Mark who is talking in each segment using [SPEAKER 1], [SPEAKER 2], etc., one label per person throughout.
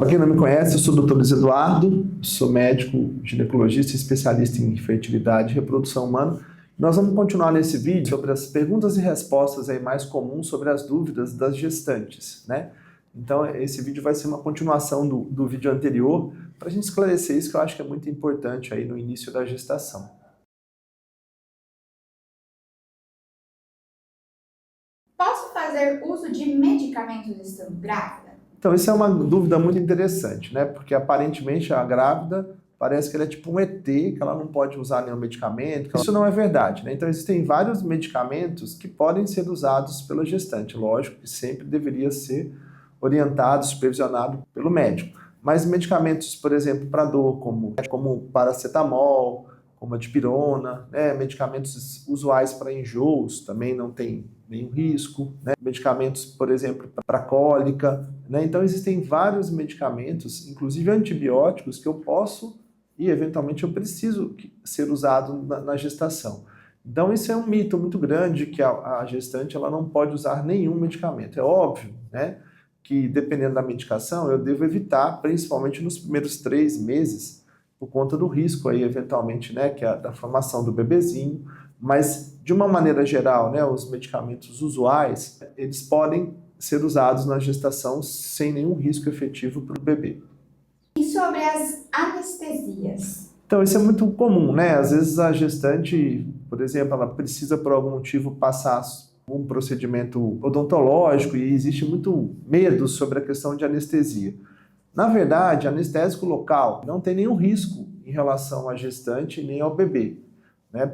[SPEAKER 1] Para quem não me conhece, eu sou o Dr. Luiz Eduardo, sou médico ginecologista e especialista em fertilidade e reprodução humana. Nós vamos continuar nesse vídeo sobre as perguntas e respostas aí mais comuns sobre as dúvidas das gestantes, né? Então, esse vídeo vai ser uma continuação do vídeo anterior para a gente esclarecer isso que eu acho que é muito importante aí no início da gestação.
[SPEAKER 2] Posso fazer uso de medicamentos estando grávida?
[SPEAKER 1] Então, isso é uma dúvida muito interessante, né? Porque aparentemente a grávida parece que ela é tipo um ET, que ela não pode usar nenhum medicamento. Isso não é verdade, né? Então, existem vários medicamentos que podem ser usados pela gestante. Lógico que sempre deveria ser orientado, supervisionado pelo médico. Mas medicamentos, por exemplo, para dor, como paracetamol, como a dipirona, né? Medicamentos usuais para enjoos também não tem nenhum risco, né? Medicamentos, por exemplo, para cólica, né? Então existem vários medicamentos, inclusive antibióticos, que eu posso e eventualmente eu preciso ser usado na gestação. Então isso é um mito muito grande que a gestante ela não pode usar nenhum medicamento. É óbvio, né, que dependendo da medicação eu devo evitar, principalmente nos primeiros 3 meses, por conta do risco aí, eventualmente, né, que é da formação do bebezinho, mas de uma maneira geral, né, os medicamentos usuais, eles podem ser usados na gestação sem nenhum risco efetivo para o bebê.
[SPEAKER 2] E sobre as anestesias?
[SPEAKER 1] Então, isso é muito comum, né? Às vezes a gestante, por exemplo, ela precisa por algum motivo passar um procedimento odontológico e existe muito medo sobre a questão de anestesia. Na verdade, anestésico local não tem nenhum risco em relação à gestante nem ao bebê, né?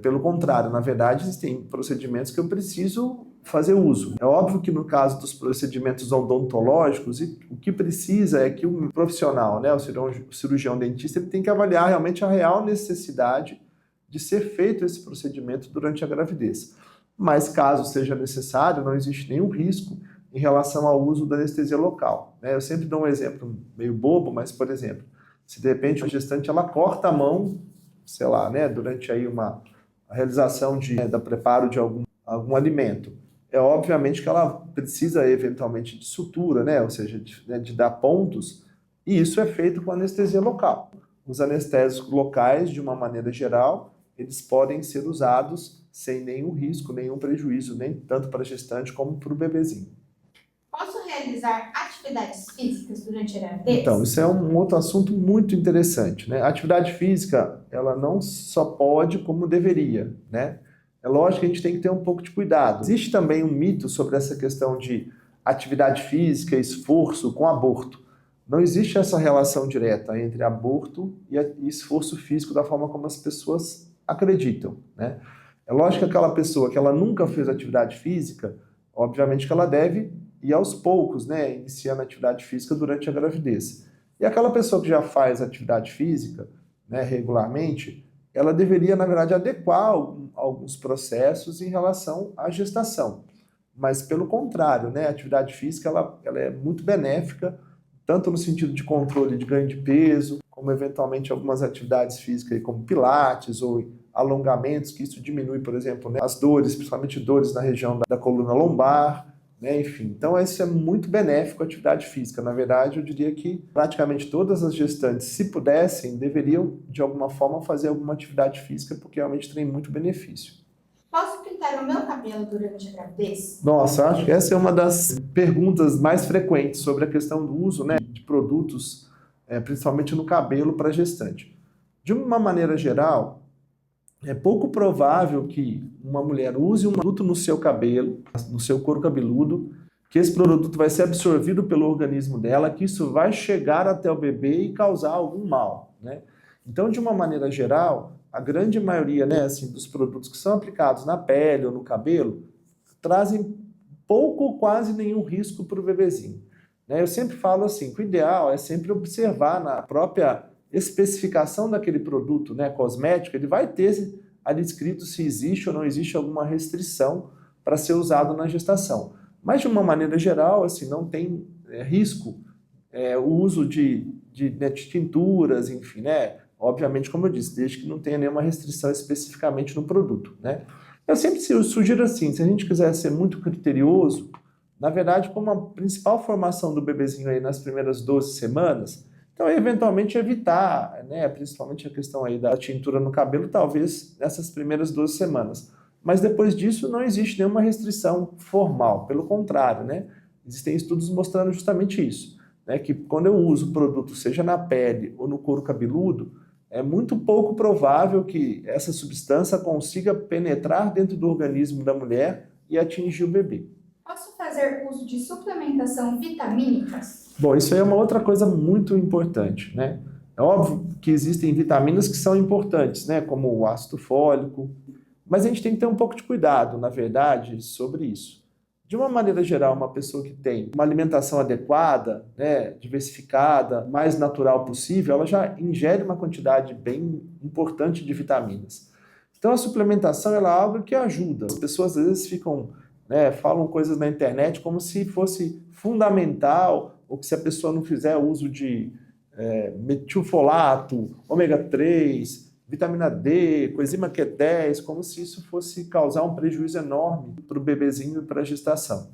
[SPEAKER 1] Pelo contrário, na verdade, existem procedimentos que eu preciso fazer uso. É óbvio que no caso dos procedimentos odontológicos, o que precisa é que o profissional, né, o cirurgião dentista, ele tem que avaliar realmente a real necessidade de ser feito esse procedimento durante a gravidez. Mas caso seja necessário, não existe nenhum risco em relação ao uso da anestesia local, né? Eu sempre dou um exemplo meio bobo, mas, por exemplo, se de repente a gestante ela corta a mão, sei lá, né, durante aí a realização da preparo de algum alimento, é obviamente que ela precisa eventualmente de sutura, né, ou seja, de dar pontos, e isso é feito com anestesia local. Os anestésicos locais, de uma maneira geral, eles podem ser usados sem nenhum risco, nenhum prejuízo, nem tanto para a gestante como para o bebezinho.
[SPEAKER 2] Posso realizar atividades físicas durante a gravidez?
[SPEAKER 1] Então, isso é um outro assunto muito interessante, né? A atividade física, ela não só pode como deveria, né? É lógico que a gente tem que ter um pouco de cuidado. Existe também um mito sobre essa questão de atividade física, esforço com aborto. Não existe essa relação direta entre aborto e esforço físico da forma como as pessoas acreditam, né? É lógico que aquela pessoa que ela nunca fez atividade física, obviamente que ela deve ir aos poucos, né, iniciando a atividade física durante a gravidez. E aquela pessoa que já faz atividade física, né, regularmente, ela deveria, na verdade, adequar alguns processos em relação à gestação. Mas, pelo contrário, né, a atividade física ela é muito benéfica, tanto no sentido de controle de ganho de peso, como eventualmente algumas atividades físicas, como pilates ou alongamentos, que isso diminui, por exemplo, né, as dores, principalmente dores na região da coluna lombar, né, enfim. Então, isso é muito benéfico a atividade física. Na verdade, eu diria que praticamente todas as gestantes, se pudessem, deveriam, de alguma forma, fazer alguma atividade física, porque realmente tem muito benefício.
[SPEAKER 2] Posso pintar o meu cabelo durante a gravidez?
[SPEAKER 1] Nossa, acho que essa é uma das perguntas mais frequentes sobre a questão do uso, né, de produtos, principalmente no cabelo para gestante. De uma maneira geral, é pouco provável que uma mulher use um produto no seu cabelo, no seu couro cabeludo, que esse produto vai ser absorvido pelo organismo dela, que isso vai chegar até o bebê e causar algum mal, né? Então, de uma maneira geral, a grande maioria, né, assim, dos produtos que são aplicados na pele ou no cabelo trazem pouco ou quase nenhum risco para o bebezinho, né? Eu sempre falo assim, que o ideal é sempre observar na própria especificação daquele produto, né, cosmético, ele vai ter ali escrito se existe ou não existe alguma restrição para ser usado na gestação. Mas, de uma maneira geral, assim, não tem risco o uso de tinturas, enfim, né? Obviamente, como eu disse, desde que não tenha nenhuma restrição especificamente no produto, né? Eu sempre sugiro assim, se a gente quiser ser muito criterioso, na verdade, como a principal formação do bebezinho aí nas primeiras 12 semanas, então eventualmente evitar, né, principalmente a questão aí da tintura no cabelo, talvez nessas primeiras 12 semanas. Mas depois disso não existe nenhuma restrição formal, pelo contrário, né? Existem estudos mostrando justamente isso, né, que quando eu uso o produto, seja na pele ou no couro cabeludo, é muito pouco provável que essa substância consiga penetrar dentro do organismo da mulher e atingir o bebê.
[SPEAKER 2] Posso fazer uso de suplementação vitamínica?
[SPEAKER 1] Bom, isso aí é uma outra coisa muito importante, né? É óbvio que existem vitaminas que são importantes, né, como o ácido fólico, mas a gente tem que ter um pouco de cuidado, na verdade, sobre isso. De uma maneira geral, uma pessoa que tem uma alimentação adequada, né, diversificada, mais natural possível, ela já ingere uma quantidade bem importante de vitaminas. Então, a suplementação ela é algo que ajuda. As pessoas às vezes ficam, né, falam coisas na internet como se fosse fundamental, ou que se a pessoa não fizer uso de metilfolato, ômega 3, vitamina D, coenzima Q10, como se isso fosse causar um prejuízo enorme para o bebezinho e para a gestação.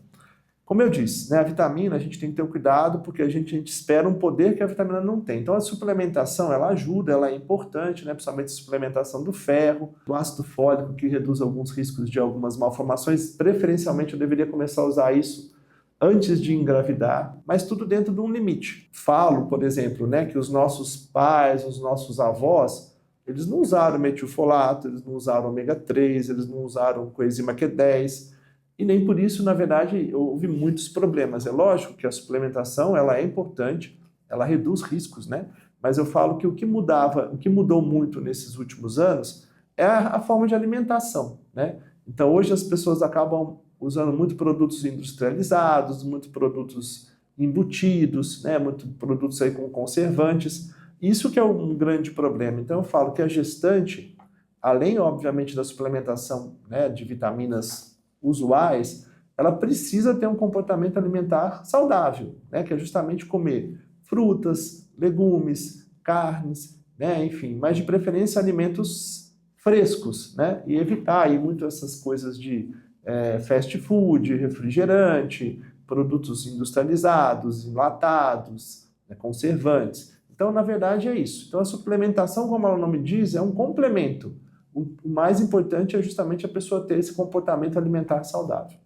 [SPEAKER 1] Como eu disse, né, a vitamina a gente tem que ter um cuidado porque a gente espera um poder que a vitamina não tem. Então a suplementação ela ajuda, ela é importante, né, principalmente a suplementação do ferro, do ácido fólico que reduz alguns riscos de algumas malformações. Preferencialmente eu deveria começar a usar isso antes de engravidar, mas tudo dentro de um limite. Falo, por exemplo, né, que os nossos pais, os nossos avós, eles não usaram metilfolato, eles não usaram ômega 3, eles não usaram coenzima Q10, e nem por isso, na verdade, houve muitos problemas. É lógico que a suplementação ela é importante, ela reduz riscos, né? Mas eu falo que o que mudou muito nesses últimos anos é a forma de alimentação, né? Então hoje as pessoas acabam usando muito produtos industrializados, muito produtos embutidos, né? Muito produtos aí com conservantes. Isso que é um grande problema. Então eu falo que a gestante, além obviamente da suplementação, né, de vitaminas usuais, ela precisa ter um comportamento alimentar saudável, né, que é justamente comer frutas, legumes, carnes, né, enfim, mas de preferência alimentos frescos, né, e evitar aí muito essas coisas de fast food, refrigerante, produtos industrializados, enlatados, né, conservantes. Então, na verdade, é isso. Então, a suplementação, como o nome diz, é um complemento. O mais importante é justamente a pessoa ter esse comportamento alimentar saudável.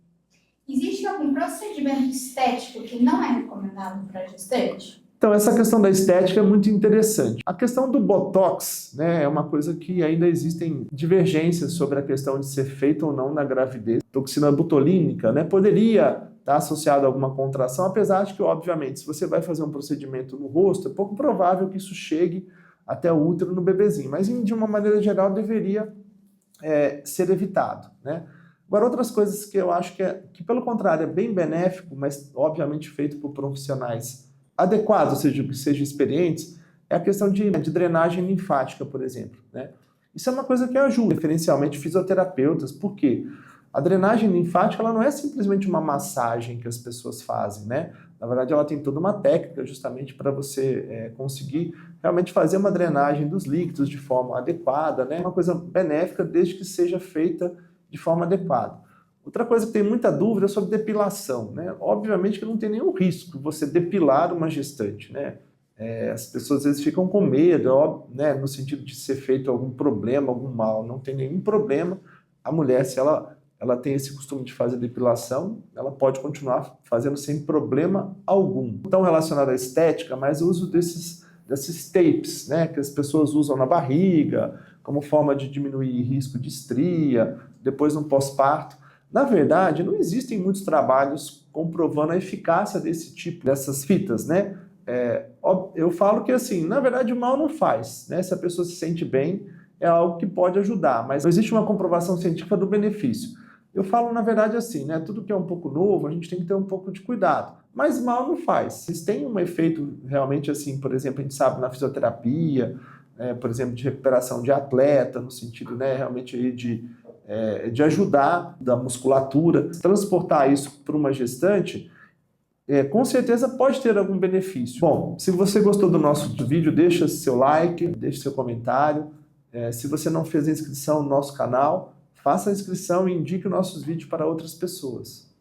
[SPEAKER 2] Existe algum procedimento estético que não é recomendado para gestante?
[SPEAKER 1] Então, essa questão da estética é muito interessante. A questão do Botox, né, é uma coisa que ainda existem divergências sobre a questão de ser feito ou não na gravidez. Toxina botulínica, né, poderia estar associado a alguma contração, apesar de que, obviamente, se você vai fazer um procedimento no rosto, é pouco provável que isso chegue até o útero no bebezinho, mas de uma maneira geral deveria ser evitado, né? Agora, outras coisas que eu acho que pelo contrário, é bem benéfico, mas obviamente feito por profissionais adequados, ou seja, que sejam experientes, é a questão de drenagem linfática, por exemplo, né? Isso é uma coisa que ajuda, referencialmente fisioterapeutas, por quê? A drenagem linfática ela não é simplesmente uma massagem que as pessoas fazem, né? Na verdade, ela tem toda uma técnica justamente para você conseguir realmente fazer uma drenagem dos líquidos de forma adequada, né? Uma coisa benéfica desde que seja feita de forma adequada. Outra coisa que tem muita dúvida é sobre depilação, né? Obviamente que não tem nenhum risco você depilar uma gestante, né? As pessoas às vezes ficam com medo, né? No sentido de ser feito algum problema, algum mal. Não tem nenhum problema. A mulher, se ela tem esse costume de fazer depilação, ela pode continuar fazendo sem problema algum. Não tão relacionado à estética, mas o uso desses tapes, né, que as pessoas usam na barriga, como forma de diminuir risco de estria, depois no pós-parto. Na verdade, não existem muitos trabalhos comprovando a eficácia dessas fitas, né? Eu falo que, assim, na verdade, o mal não faz, né? Se a pessoa se sente bem, é algo que pode ajudar, mas não existe uma comprovação científica do benefício. Eu falo, na verdade, assim, né? Tudo que é um pouco novo, a gente tem que ter um pouco de cuidado. Mas mal não faz. Eles têm um efeito realmente, assim, por exemplo, a gente sabe na fisioterapia, por exemplo, de recuperação de atleta, no sentido, né, realmente aí de ajudar da musculatura, transportar isso para uma gestante, com certeza pode ter algum benefício. Bom, se você gostou do nosso vídeo, deixa seu like, deixa seu comentário. Se você não fez a inscrição no nosso canal, faça a inscrição e indique os nossos vídeos para outras pessoas.